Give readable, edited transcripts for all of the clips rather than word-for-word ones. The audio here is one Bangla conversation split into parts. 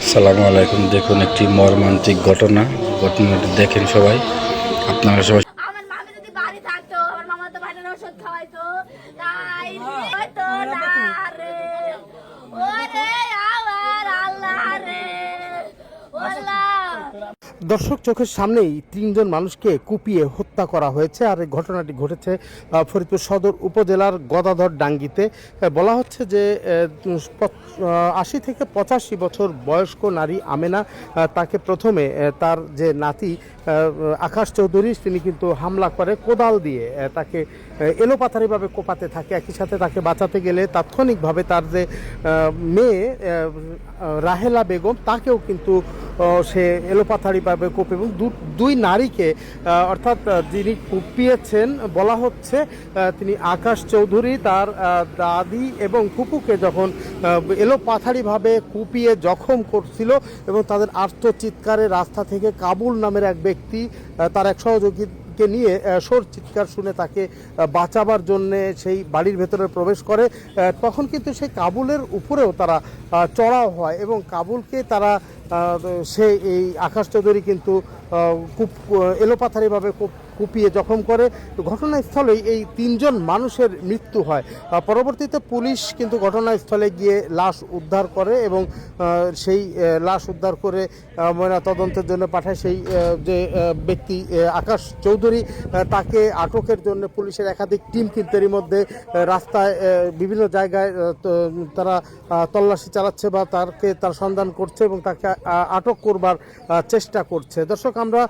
আসসালামু আলাইকুম। দেখুন একটি মর্মান্তিক ঘটনাটি দেখেন সবাই, আপনারা সবাই। আমার মামি যদি বাড়ি থাকতো, আমার মামা তো ভাইটার ওষুধ খাওয়াইতো, তাই হয়তো না রে। ওরে আমার আল্লাহ রে, আল্লাহ। দর্শক চোখের সামনেই তিনজন মানুষকে কুপিয়ে হত্যা করা হয়েছে। আর এই ঘটনাটি ঘটেছে ফরিদপুর সদর উপজেলার গদাধর ডাঙ্গিতে। বলা হচ্ছে যে 80 থেকে 85 বছর বয়স্ক নারী আমেনা, তাকে প্রথমে তার যে নাতি আকাশ চৌধুরী, তিনি কিন্তু হামলা করে কোদাল দিয়ে তাকে এলোপাথারিভাবে কোপাতে থাকে। একই সাথে তাকে বাঁচাতে গেলে তাৎক্ষণিকভাবে তার যে মেয়ে রাহেলা বেগম, তাকেও কিন্তু সে এলোপাথারিভাবে কোপে, এবং দুই নারীকে অর্থাৎ যিনি কুপিয়েছেন বলা হচ্ছে তিনি আকাশ চৌধুরী, তার দাদি এবং ফুপুকে যখন এলোপাথারিভাবে কুপিয়ে জখম করছিল, এবং তাদের আর্তচিৎকারে রাস্তা থেকে কাবুল নামের এক ব্যক্তি তার এক সহযোগী নিয়ে সোর চিৎকার শুনে তাকে বাঁচাবার জন্যে সেই বাড়ির ভেতরে প্রবেশ করে। তখন কিন্তু সেই কাবুলের উপরেও তারা চড়াও হয়, এবং কাবুলকে তারা এই আকাশ চৌধুরী কিন্তু খুব এলোপাথারিভাবে কুপিয়ে জখম করে। ঘটনাস্থলেই এই তিনজন মানুষের মৃত্যু হয়। পরবর্তীতে পুলিশ কিন্তু ঘটনাস্থলে গিয়ে লাশ উদ্ধার করে, এবং সেই লাশ উদ্ধার করে ময়না তদন্তের জন্য পাঠায়। সেই যে ব্যক্তি আকাশ চৌধুরী, তাকে আটকের জন্য পুলিশের একাধিক টিম কিন্তু এরই মধ্যে রাস্তায় বিভিন্ন জায়গায় তারা তল্লাশি চালাচ্ছে বা তার সন্ধান করছে, এবং তাকে আটক করবার চেষ্টা করছে। দর্শক, আমরা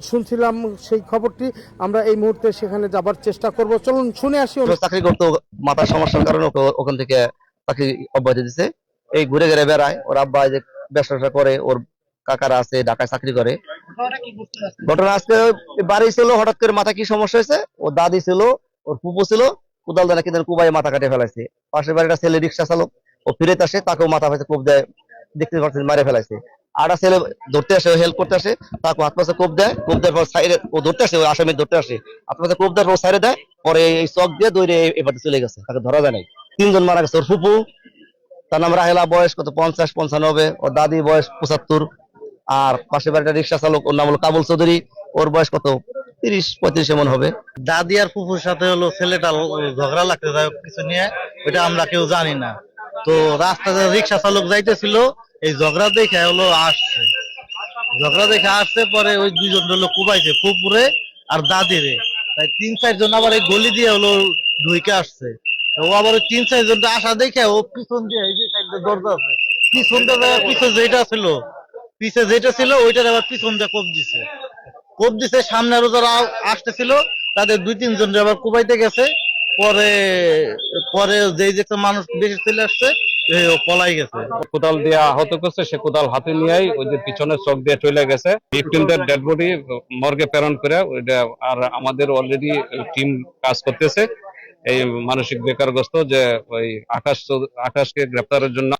শুনছিলাম সেই খবরটি, আমরা এই মুহূর্তে সেখানে যাবার চেষ্টা করব। চলুন শুনে আসি। চাকরি করতো, মাথার সমস্যার কারণে ওখান থেকে চাকরি অব্যাহতি দিচ্ছে। এই ঘুরে ঘুরে বেড়ায়, ওর আব্বা যে ব্যবসা করে, ওর কাকারা আছে ঢাকায় চাকরি করে। ঘটনা আজকে বাড়ি ছিল, হঠাৎ করে মাথা কি সমস্যা হয়েছে, ওর দাদি ছিল, ওর ফুপু ছিল, কোদাল দানা কিন্তু কুবাই মাথা কাটে ফেলাইছে। পাশের বাড়িটা ছেলে রিক্সা চালক, ও ফিরেতে আসে, তাকেও মাথা পাশে কোপ দেয়, দেখতে পাচ্ছেন মারে ফেলাইছে। আটা ছেলে ধরতে আসে, হেল্প করতে আসে, তাকে হাত পাশে কোপ দেয়, কোপ দেওয়ার পর সাইডে ও ধরতে আসে, ওই আসামি ধরতে আসে, হাত পাশে কোপ দেওয়ার পর সাইডে দেয়, পরে এই চক দিয়ে দৌড়ে এবারে চলে গেছে, তাকে ধরা যায় নাই। তিনজন মারা গেছে। ওর ফুপু, তার নাম রাহেলা, বয়স কত 50-55, ওর দাদি বয়স 75, আর পাশের বাড়িটা রিক্সা চালক, ওর নাম হলো কাবুল চৌধুরী, ওর বয়স কত 30-35 এমন হবে। দাদি আর ফুফুর সাথে হলো ছেলেটা ঝগড়া লাগতে যায় কিছু নিয়ে, ওইটা আমরা কেউ জানি না। তো রাস্তাতে রিক্সা চালক যাইতেছিল, এই ঝগড়া দেখে হলো আসছে, ঝগড়া দেখে আসছে, পরে ওই দুইজন হলো কুবাইছে, ফুপুরে আর দাদিরে। তাই 3-4 জন আবার এই গলি দিয়ে হলো ঢুকে আসছে। ও আবার ওই 3-4 জন আসা দেখে ও পিছন দিয়ে, এই যে সাইডে দরজা আছে, পিছন দিয়ে পিছে যেটা ছিল ওইটার আবার পিছন দিয়ে কোপ দিছে। সামনে আরো যারা আসতেছিল তাদের 2-3 জন আবার কুবাইতে গেছে। পরে পরে যেই যে মানুষ বেশি চলে আসছে, ও পলাই গেছে। কোদাল দিয়ে আহত করছে, সে কোদাল হাতে নিয়েই ওই যে পিছনে চোখ দিয়ে চলে গেছে। ভিকটিমদের ডেড বডি মর্গে প্রেরণ করে ওইটা, আর আমাদের অলরেডি টিম কাজ করতেছে এই মানসিক বেকারগ্রস্ত যে ওই আকাশকে গ্রেপ্তারের জন্য।